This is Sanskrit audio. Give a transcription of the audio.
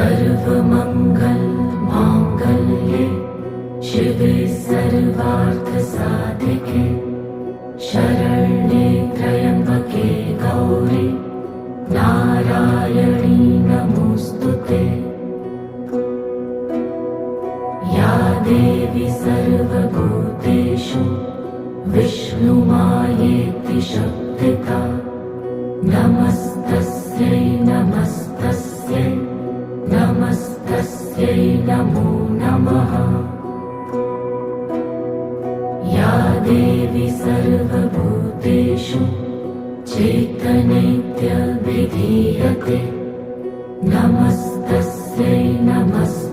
सर्वमंगल मांगल्ये शिवे सर्वार्थसाधिके शरण्ये त्र्यंबके गौरी नारायणी नमोस्तुते। या देवी सर्वभूतेषु विष्णुमायेति शक्तिता नमस्तस्यै नमस्तस्यै नमस्तस्यै नमो नमः। या देवी सर्वभूतेषु चैतन्येत्यभिधीयते नमस्तस्यै नमस्तस्यै